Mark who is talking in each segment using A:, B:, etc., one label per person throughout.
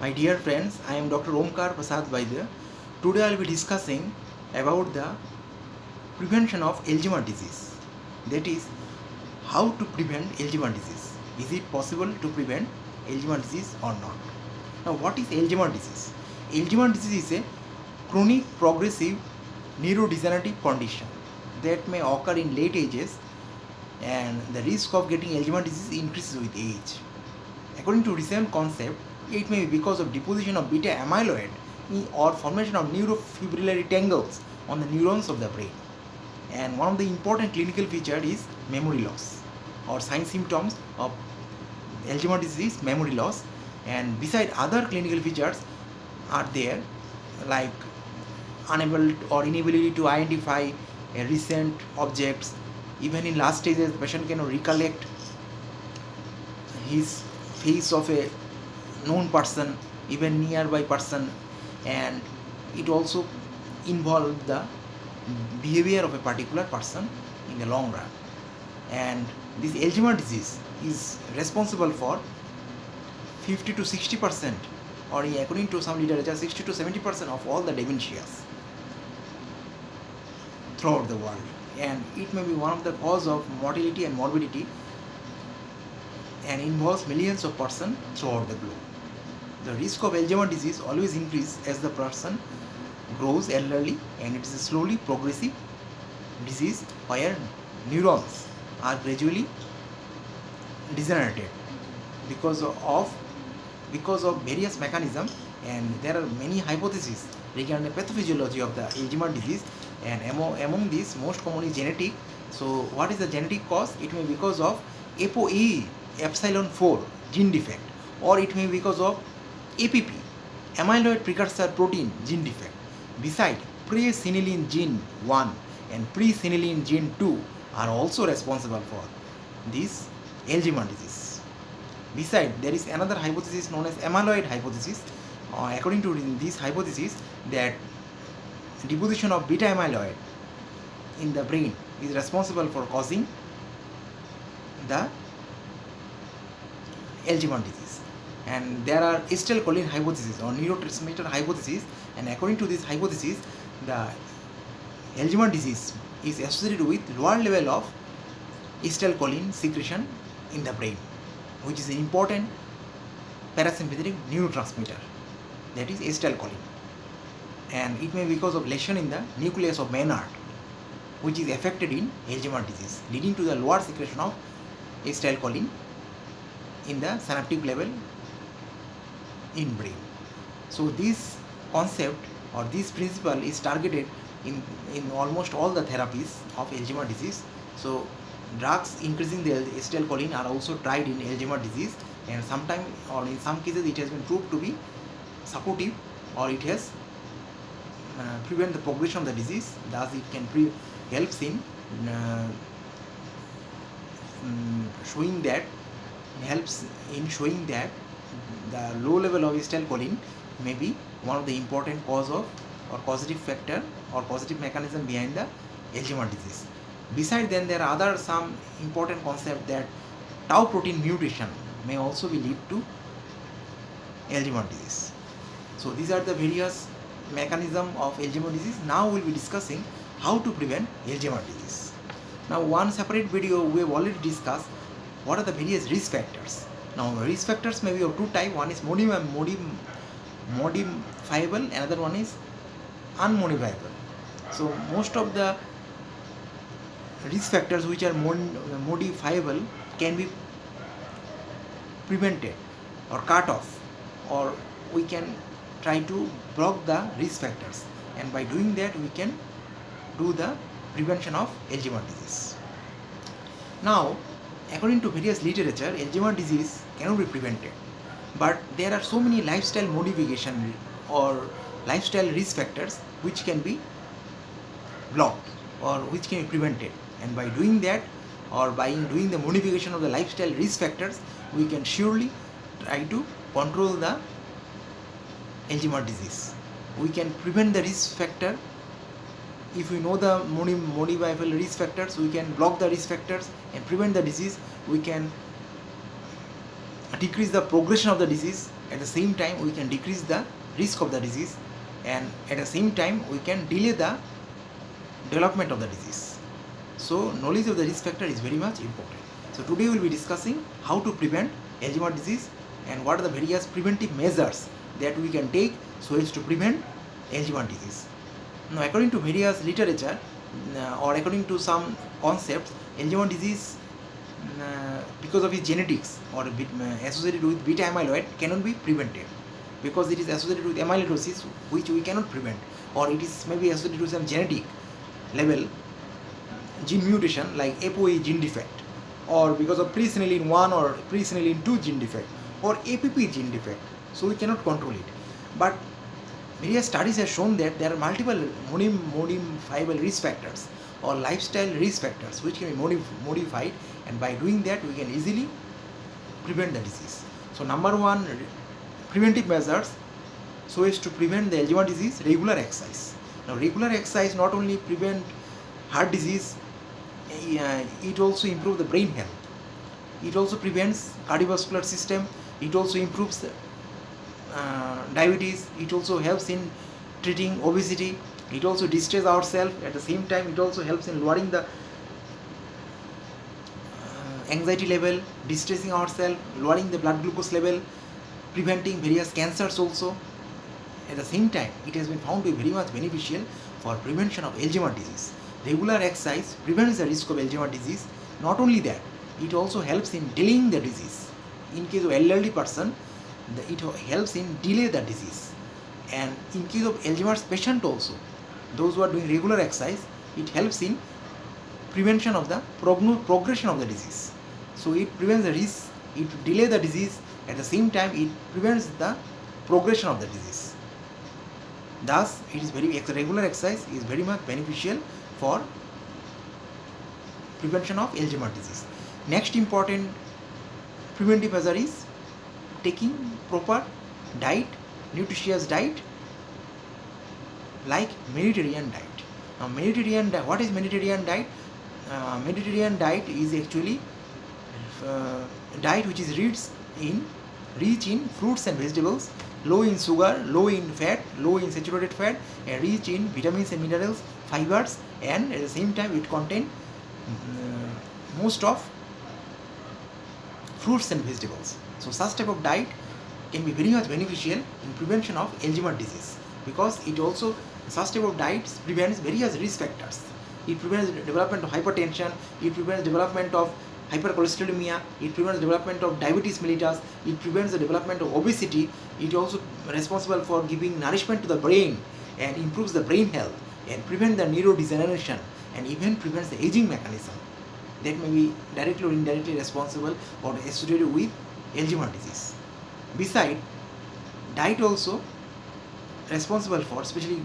A: My dear friends, I am Dr. Omkar Prasad Vaidya. Today I will be discussing about the prevention of Alzheimer's disease. That is, how to prevent Alzheimer's disease. Is it possible to prevent Alzheimer's disease or not? Now, what is Alzheimer's disease? Alzheimer's disease is a chronic progressive neurodegenerative condition that may occur in late ages, and the risk of getting Alzheimer's disease increases with age. According to recent concept, it may be because of deposition of beta amyloid or formation of neurofibrillary tangles on the neurons of the brain. And one of the important clinical features is memory loss, or sign symptoms of Alzheimer's disease, memory loss. And beside other clinical features are there, like unable or inability to identify recent objects. Even in last stages, the patient cannot recollect his face of a known person, even nearby person, and it also involves the behavior of a particular person in the long run. And this Alzheimer's disease is responsible for 50 to 60%, or according to some literature, 60 to 70% of all the dementias throughout the world, and it may be one of the cause of mortality and morbidity, and involves millions of persons throughout the globe. The risk of Alzheimer's disease always increases as the person grows elderly, and it is a slowly progressive disease where neurons are gradually degenerated because of various mechanisms. And there are many hypotheses regarding the pathophysiology of the Alzheimer's disease, and among these most commonly genetic. So what is the genetic cause? It may be because of ApoE epsilon 4 gene defect, or it may be because of APP, amyloid precursor protein gene defect. Beside, presenilin gene 1 and presenilin gene 2 are also responsible for this Alzheimer's disease. Beside, there is another hypothesis known as amyloid hypothesis. According to this hypothesis, that deposition of beta amyloid in the brain is responsible for causing the Alzheimer's disease. And there are acetylcholine hypothesis or neurotransmitter hypothesis, and according to this hypothesis, the Alzheimer's disease is associated with lower level of acetylcholine secretion in the brain, which is an important parasympathetic neurotransmitter, that is acetylcholine. And it may be because of lesion in the nucleus of Maynard, which is affected in Alzheimer's disease, leading to the lower secretion of acetylcholine in the synaptic level in brain. So this concept or this principle is targeted in almost all the therapies of Alzheimer's disease. So drugs increasing the acetylcholine are also tried in Alzheimer's disease, and sometimes or in some cases it has been proved to be supportive, or it has prevent the progression of the disease. Thus it can helps in showing that the low level of acetylcholine may be one of the important cause of or causative factor or positive mechanism behind the Alzheimer's disease. Besides, then there are other some important concept that tau protein mutation may also be lead to Alzheimer's disease. So these are the various mechanism of Alzheimer's disease. Now we will be discussing how to prevent Alzheimer's disease. Now, one separate video we have already discussed what are the various risk factors. Now, risk factors may be of two types. One is modifiable, another one is unmodifiable. So most of the risk factors which are modifiable can be prevented or cut off, or we can try to block the risk factors, and by doing that we can do the prevention of Alzheimer's disease. Now, according to various literature, Alzheimer's disease cannot be prevented, but there are so many lifestyle modification or lifestyle risk factors which can be blocked or which can be prevented, and by doing that or by doing the modification of the lifestyle risk factors, we can surely try to control the Alzheimer's disease. We can prevent the risk factor. If we know the modifiable risk factors, we can block the risk factors and prevent the disease. We can decrease the progression of the disease. At the same time, we can decrease the risk of the disease, and at the same time, we can delay the development of the disease. So knowledge of the risk factor is very much important. So today we will be discussing how to prevent Alzheimer's disease and what are the various preventive measures that we can take so as to prevent Alzheimer's disease. Now, according to various literature or according to some concepts, Alzheimer's disease because of its genetics or associated with beta amyloid cannot be prevented, because it is associated with amyloidosis, which we cannot prevent, or it is maybe associated with some genetic level gene mutation like APOE gene defect, or because of presenilin 1 or presenilin 2 gene defect, or APP gene defect, so we cannot control it. But various studies have shown that there are multiple modifiable risk factors or lifestyle risk factors which can be modified, and by doing that we can easily prevent the disease. So number one, preventive measures so as to prevent the Alzheimer's disease: regular exercise. Now regular exercise not only prevent heart disease, it also improves the brain health, it also prevents cardiovascular system, it also improves diabetes, it also helps in treating obesity, it also de-stress ourselves. At the same time, it also helps in lowering the anxiety level, de-stressing ourselves, lowering the blood glucose level, preventing various cancers also. At the same time, it has been found to be very much beneficial for prevention of Alzheimer's disease. Regular exercise prevents the risk of Alzheimer's disease. Not only that, it also helps in delaying the disease. In case of elderly person, it helps in delay the disease. And in case of Alzheimer's patient also, those who are doing regular exercise, it helps in prevention of the progression of the disease. So it prevents the risk, it delays the disease, at the same time it prevents the progression of the disease. Thus, regular exercise is very much beneficial for prevention of Alzheimer's disease. Next important preventive measure is taking proper diet, nutritious diet, like Mediterranean diet. Now, what is Mediterranean diet? Mediterranean diet is actually diet which is rich in fruits and vegetables, low in sugar, low in fat, low in saturated fat, and rich in vitamins and minerals, fibers, and at the same time it contains most of fruits and vegetables. So such type of diet can be very much beneficial in prevention of Alzheimer's disease, because it also, such type of diet prevents various risk factors. It prevents the development of hypertension, it prevents development of hypercholesterolemia, it prevents development of diabetes mellitus, it prevents the development of obesity, it also responsible for giving nourishment to the brain and improves the brain health and prevent the neurodegeneration, and even prevents the aging mechanism that may be directly or indirectly responsible or associated with Alzheimer's disease. Besides, diet also responsible for, especially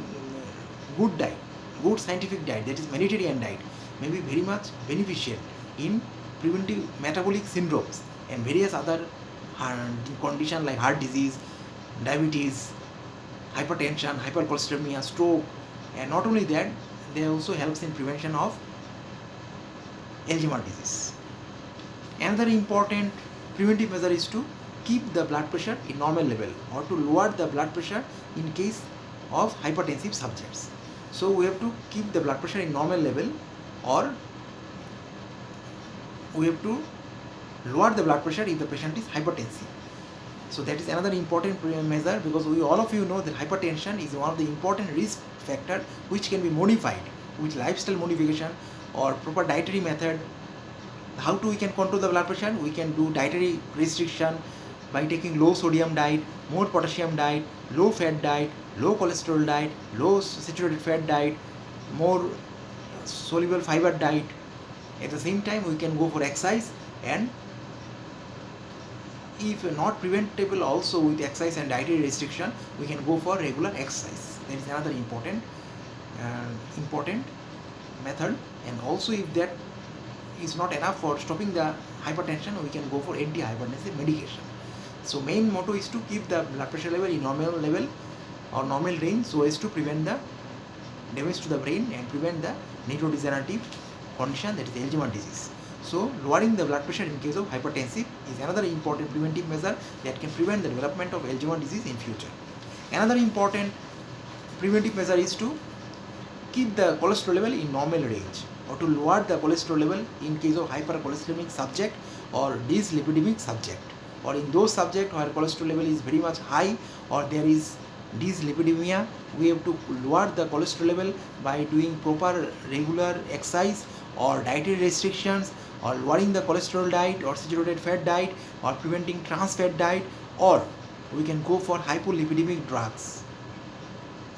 A: good diet, good scientific diet, that is Mediterranean diet, may be very much beneficial in preventing metabolic syndromes and various other conditions like heart disease, diabetes, hypertension, hypercholesterolemia, stroke, and not only that, they also helps in prevention of Alzheimer's disease. Another important preventive measure is to keep the blood pressure in normal level, or to lower the blood pressure in case of hypertensive subjects. So we have to keep the blood pressure in normal level, or we have to lower the blood pressure if the patient is hypertensive. So that is another important measure, because all of you know that hypertension is one of the important risk factor which can be modified with lifestyle modification or proper dietary method. How we can control the blood pressure? We can do dietary restriction by taking low sodium diet, more potassium diet, low fat diet, low cholesterol diet, low saturated fat diet, more soluble fiber diet. At the same time, we can go for exercise, and if not preventable also with exercise and dietary restriction, we can go for regular exercise. That is another important method. And also, if that is not enough for stopping the hypertension, we can go for anti-hypertensive medication. So main motto is to keep the blood pressure level in normal level or normal range, so as to prevent the damage to the brain and prevent the neurodegenerative condition, that is Alzheimer's disease. So lowering the blood pressure in case of hypertensive is another important preventive measure that can prevent the development of Alzheimer's disease in future. Another important preventive measure is to keep the cholesterol level in normal range, or to lower the cholesterol level in case of hypercholesteremic subject or dyslipidemic subject, or in those subjects where cholesterol level is very much high or there is dyslipidemia. We have to lower the cholesterol level by doing proper regular exercise or dietary restrictions, or lowering the cholesterol diet or saturated fat diet, or preventing trans fat diet, or we can go for hypolipidemic drugs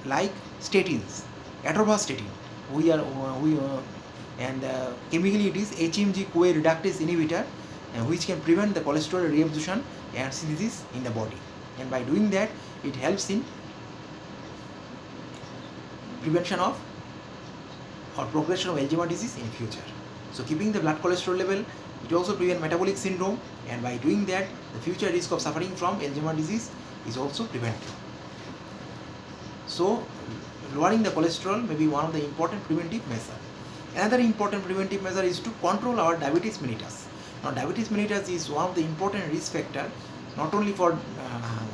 A: like statins, atorvastatin. And chemically it is HMG-CoA reductase inhibitor, which can prevent the cholesterol reabsorption and synthesis in the body. And by doing that, it helps in prevention of or progression of Alzheimer's disease in future. So keeping the blood cholesterol level, it also prevents metabolic syndrome, and by doing that, the future risk of suffering from Alzheimer's disease is also prevented. So lowering the cholesterol may be one of the important preventive measures. Another important preventive measure is to control our diabetes mellitus. Now diabetes mellitus is one of the important risk factor, not only for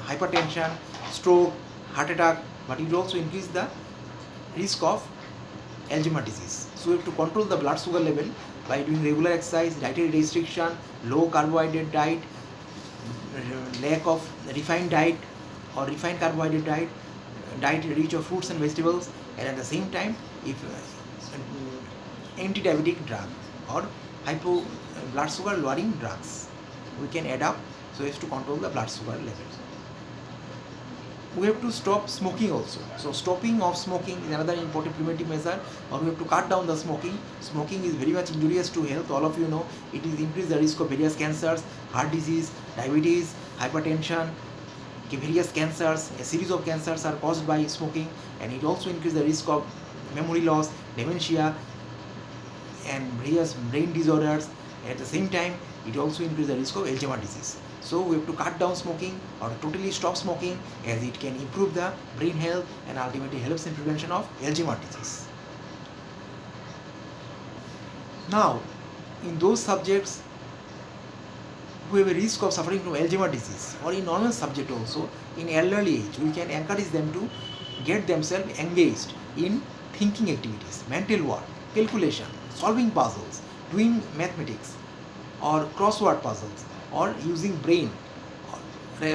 A: hypertension, stroke, heart attack, but it also increases the risk of Alzheimer's disease. So we have to control the blood sugar level by doing regular exercise, dietary restriction, low carbohydrate diet, lack of refined diet or refined carbohydrate diet rich of fruits and vegetables, and at the same time, if anti-diabetic drug or blood sugar lowering drugs we can add up so as to control the blood sugar levels. We have to stop smoking also. So stopping of smoking is another important preventive measure, or we have to cut down the smoking. Smoking is very much injurious to health. All of you know it is increase the risk of various cancers, heart disease, diabetes, hypertension, various cancers. A series of cancers are caused by smoking, and it also increases the risk of memory loss, dementia, and various brain disorders. At the same time, it also increases the risk of Alzheimer's disease. So we have to cut down smoking or totally stop smoking, as it can improve the brain health and ultimately helps in prevention of Alzheimer's disease. Now, in those subjects who have a risk of suffering from Alzheimer's disease, or in normal subject also, in elderly age, we can encourage them to get themselves engaged in thinking activities, mental work, calculation, solving puzzles, doing mathematics or crossword puzzles, or using brain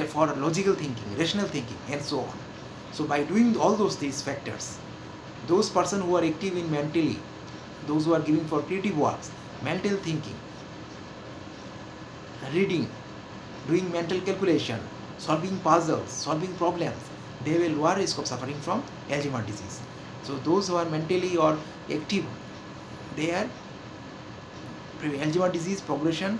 A: for logical thinking, rational thinking, and so on. So by doing all these factors, those persons who are active in mentally, those who are giving for creative works, mental thinking, reading, doing mental calculation, solving puzzles, solving problems, they will lower risk of suffering from Alzheimer's disease. So those who are mentally or active, their Alzheimer's disease progression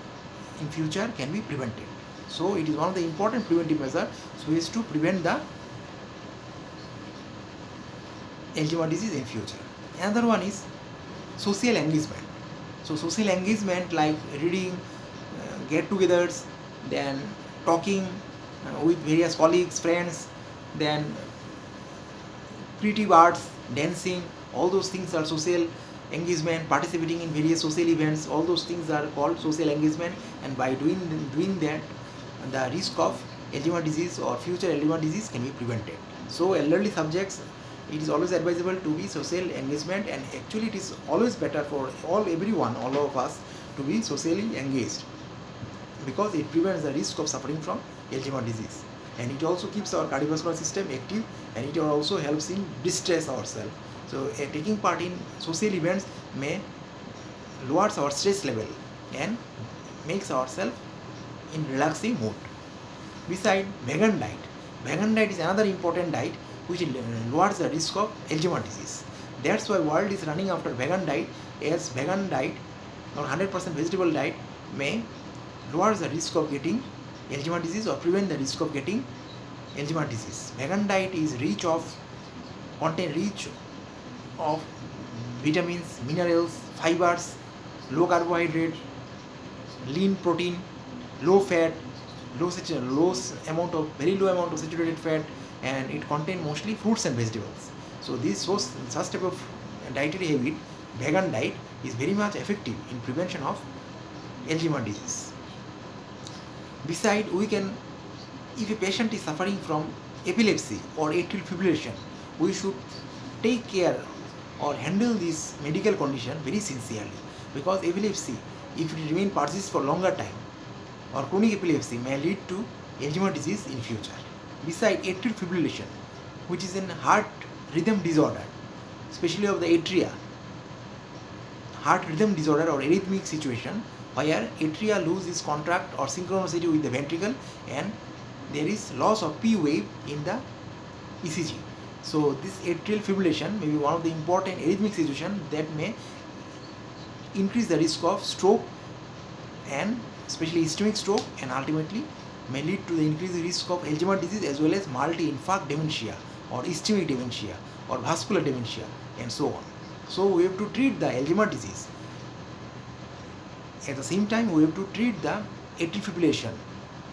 A: in future can be prevented. So it is one of the important preventive measures so as to prevent the Alzheimer's disease in future. Another one is social engagement. So social engagement like reading, get-togethers, then talking with various colleagues, friends, then creative arts, dancing, all those things are social engagement. Participating in various social events, all those things are called social engagement, and by doing that, the risk of Alzheimer's disease or future Alzheimer's disease can be prevented. So elderly subjects, it is always advisable to be social engagement, and actually it is always better for everyone, all of us, to be socially engaged, because it prevents the risk of suffering from Alzheimer's disease, and it also keeps our cardiovascular system active, and it also helps in distress ourselves. So taking part in social events may lowers our stress level and makes ourselves in relaxing mood. Beside vegan diet is another important diet which lowers the risk of Alzheimer's disease. That's why world is running after vegan diet, as vegan diet or 100% vegetable diet may lower the risk of getting Alzheimer's disease or prevent the risk of getting Alzheimer's disease. Vegan diet is rich of vitamins, minerals, fibers, low carbohydrate, lean protein, low fat, very low amount of saturated fat, and it contains mostly fruits and vegetables. So such type of dietary habit, vegan diet, is very much effective in prevention of Alzheimer's disease. Besides, if a patient is suffering from epilepsy or atrial fibrillation, we should take care or handle this medical condition very sincerely, because epilepsy, if it remain persists for longer time, or chronic epilepsy may lead to Alzheimer's disease in future. Besides, atrial fibrillation, which is a heart rhythm disorder, especially of the atria, heart rhythm disorder or arrhythmic situation, where atria lose its contract or synchronicity with the ventricle, and there is loss of P wave in the ECG. So this atrial fibrillation may be one of the important arrhythmic situation that may increase the risk of stroke, and especially ischemic stroke, and ultimately may lead to the increased risk of Alzheimer's disease as well as multi-infarct dementia or ischemic dementia or vascular dementia and so on. So we have to treat the Alzheimer's disease. At the same time, we have to treat the atrial fibrillation,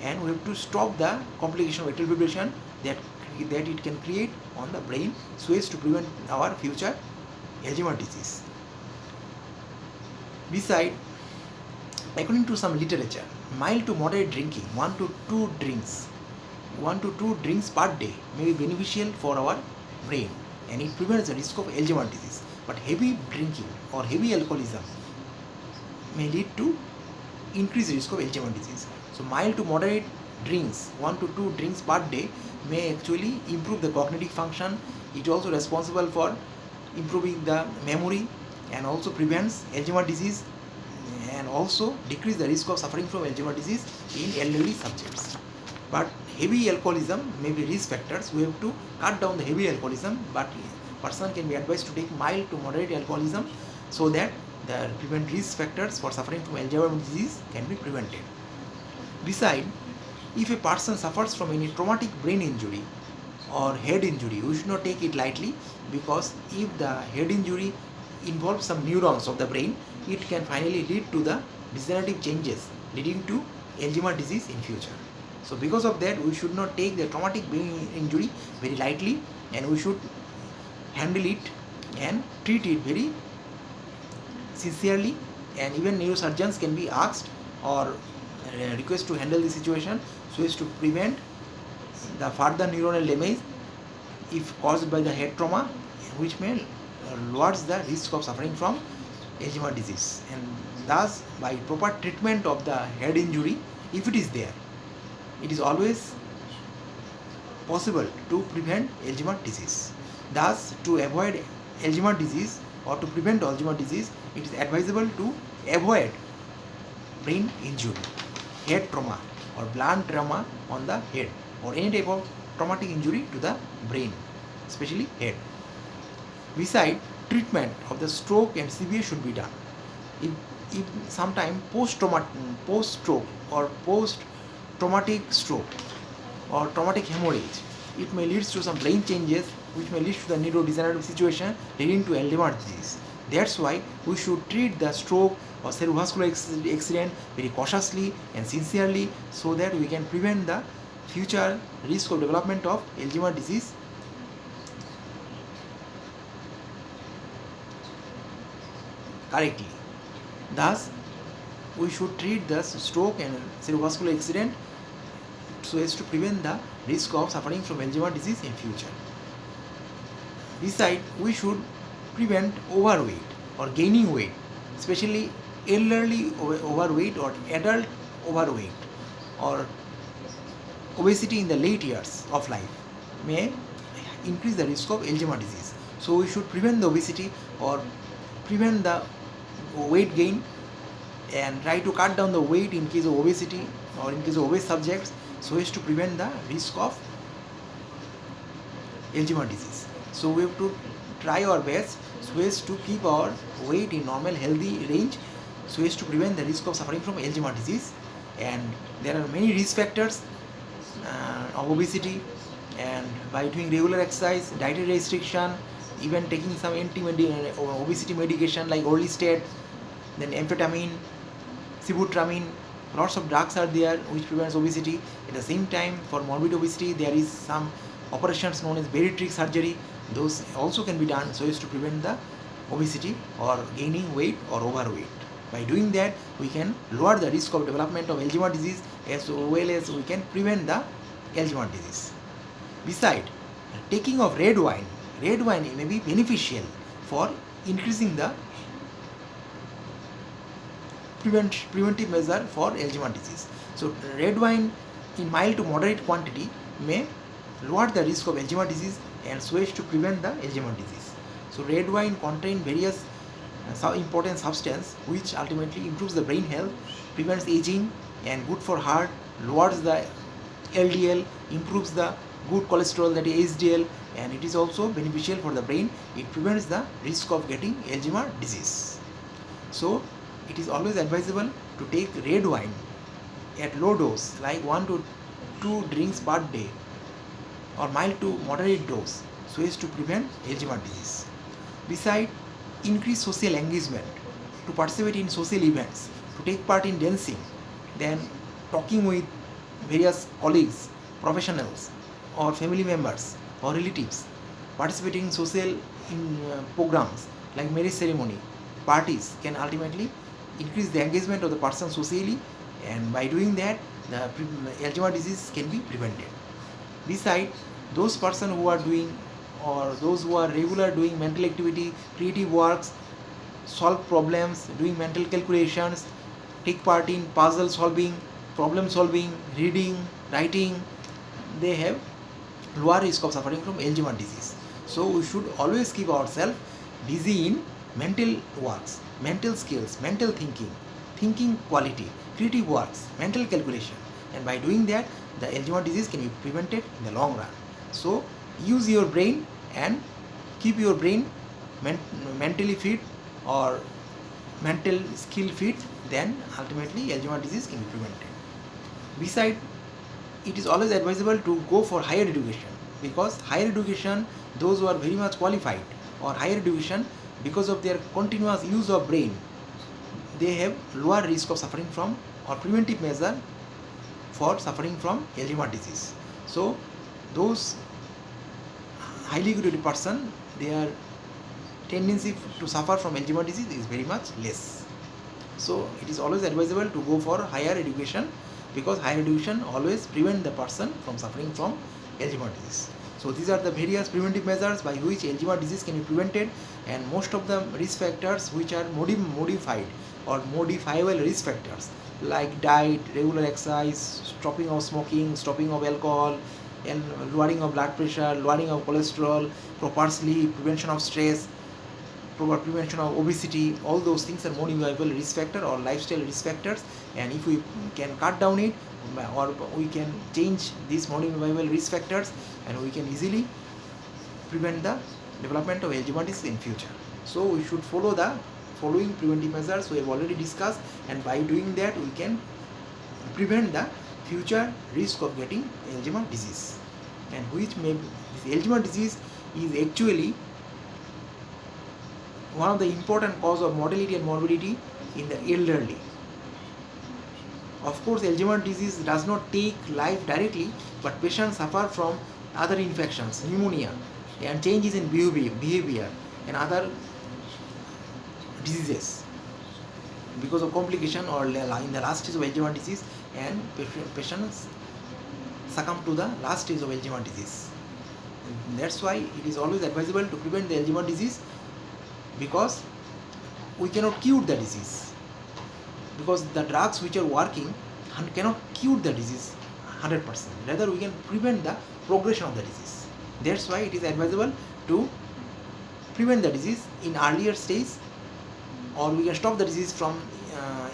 A: and we have to stop the complication of atrial fibrillation that it can create on the brain, so as to prevent our future Alzheimer's disease. Besides, according to some literature, mild to moderate drinking, 1 to 2 drinks per day may be beneficial for our brain, and it prevents the risk of Alzheimer's disease. But heavy drinking or heavy alcoholism may lead to increased risk of Alzheimer's disease. So mild to moderate drinks, 1 to 2 drinks per day, may actually improve the cognitive function. It is also responsible for improving the memory, and also prevents Alzheimer's disease, and also decrease the risk of suffering from Alzheimer's disease in elderly subjects. But heavy alcoholism may be risk factors. We have to cut down the heavy alcoholism, but person can be advised to take mild to moderate alcoholism, so that the prevent risk factors for suffering from Alzheimer's disease can be prevented. Besides, if a person suffers from any traumatic brain injury or head injury, we should not take it lightly, because if the head injury involves some neurons of the brain, it can finally lead to the degenerative changes leading to Alzheimer's disease in future. So because of that, we should not take the traumatic brain injury very lightly, and we should handle it and treat it very sincerely, and even neurosurgeons can be asked or request to handle the situation, so as to prevent the further neuronal damage if caused by the head trauma, which may lowers the risk of suffering from Alzheimer's disease. And thus, by proper treatment of the head injury, if it is there, it is always possible to prevent Alzheimer's disease. Thus, to avoid Alzheimer's disease or to prevent Alzheimer's disease, it is advisable to avoid brain injury, head trauma or blunt trauma on the head, or any type of traumatic injury to the brain, especially head. Besides, treatment of the stroke and CVA should be done. If sometime post-stroke or post-traumatic stroke or traumatic hemorrhage, it may lead to some brain changes, which may lead to the neurodegenerative situation leading to Alzheimer's disease. That's why we should treat the stroke or cerebrovascular accident very cautiously and sincerely, so that we can prevent the future risk of development of Alzheimer's disease correctly. Thus, we should treat the stroke and cerebrovascular accident, so as to prevent the risk of suffering from Alzheimer's disease in future. Besides, we should prevent overweight or gaining weight, especially elderly overweight or adult overweight, or obesity in the late years of life may increase the risk of Alzheimer's disease. So we should prevent the obesity or prevent the weight gain, and try to cut down the weight in case of obesity or in case of obese subjects, so as to prevent the risk of Alzheimer's disease. So we have to try our best so as to keep our weight in normal healthy range, so as to prevent the risk of suffering from Alzheimer's disease. And there are many risk factors of obesity, and by doing regular exercise, dietary restriction, even taking some obesity medication like orlistat, then amphetamine, sibutramine, lots of drugs are there which prevents obesity. At the same time, for morbid obesity, there is some operations known as bariatric surgery. Those also can be done so as to prevent the obesity or gaining weight or overweight. By doing that, we can lower the risk of development of Alzheimer's disease as well as we can prevent the Alzheimer's disease. Besides, taking of red wine may be beneficial for increasing the preventive measure for Alzheimer's disease. So red wine in mild to moderate quantity may lower the risk of Alzheimer's disease and so as to prevent the Alzheimer's disease. So red wine contain various important substance which ultimately improves the brain health, prevents aging and good for heart, lowers the LDL, improves the good cholesterol, that is HDL, and it is also beneficial for the brain. It prevents the risk of getting Alzheimer's disease. So it is always advisable to take red wine at low dose, like 1 to 2 drinks per day, or mild to moderate dose, so as to prevent Alzheimer's disease. Besides, increase social engagement, to participate in social events, to take part in dancing, then talking with various colleagues, professionals, or family members or relatives, participating in social programs like marriage ceremony, parties can ultimately increase the engagement of the person socially, and by doing that, the Alzheimer's disease can be prevented. Besides, those persons who are doing or those who are regular doing mental activity, creative works, solve problems, doing mental calculations, take part in puzzle solving, problem solving, reading, writing, they have lower risk of suffering from Alzheimer's disease. So we should always keep ourselves busy in mental works, mental skills, mental thinking quality, creative works, mental calculation, and by doing that, the Alzheimer's disease can be prevented in the long run. So use your brain and keep your brain mentally fit or mental skill fit, then ultimately Alzheimer's disease can be prevented. Besides, it is always advisable to go for higher education, because higher education, those who are very much qualified, or higher education, because of their continuous use of brain, they have lower risk of suffering from or preventive measure for suffering from Alzheimer's disease. So those highly educated person, their tendency to suffer from Alzheimer's disease is very much less. So it is always advisable to go for higher education, because higher education always prevent the person from suffering from Alzheimer's disease. So these are the various preventive measures by which Alzheimer's disease can be prevented, and most of the risk factors which are modified or modifiable risk factors like diet, regular exercise, stopping of smoking, stopping of alcohol, and lowering of blood pressure, lowering of cholesterol, proper sleep, prevention of stress, proper prevention of obesity, all those things are modifiable risk factor or lifestyle risk factors, and if we can cut down it, or we can change these modifiable risk factors, and we can easily prevent the development of Alzheimer's disease in future. So we should follow the following preventive measures we have already discussed, and by doing that we can prevent the future risk of getting Alzheimer's disease, and which may this Alzheimer's disease is actually one of the important cause of mortality and morbidity in the elderly. Of course, Alzheimer's disease does not take life directly, but patients suffer from other infections, pneumonia, and changes in behavior and other diseases because of complication or in the last stage of Alzheimer's disease, and patients succumb to the last stage of Alzheimer's disease. And that's why it is always advisable to prevent the Alzheimer's disease, because we cannot cure the disease, because the drugs which are working cannot cure the disease 100%. Rather, we can prevent the progression of the disease. That's why it is advisable to prevent the disease in earlier stage, or we can stop the disease from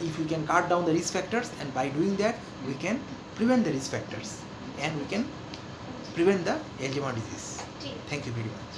A: if we can cut down the risk factors, and by doing that we can prevent the risk factors and we can prevent the Alzheimer's disease. Thank you very much.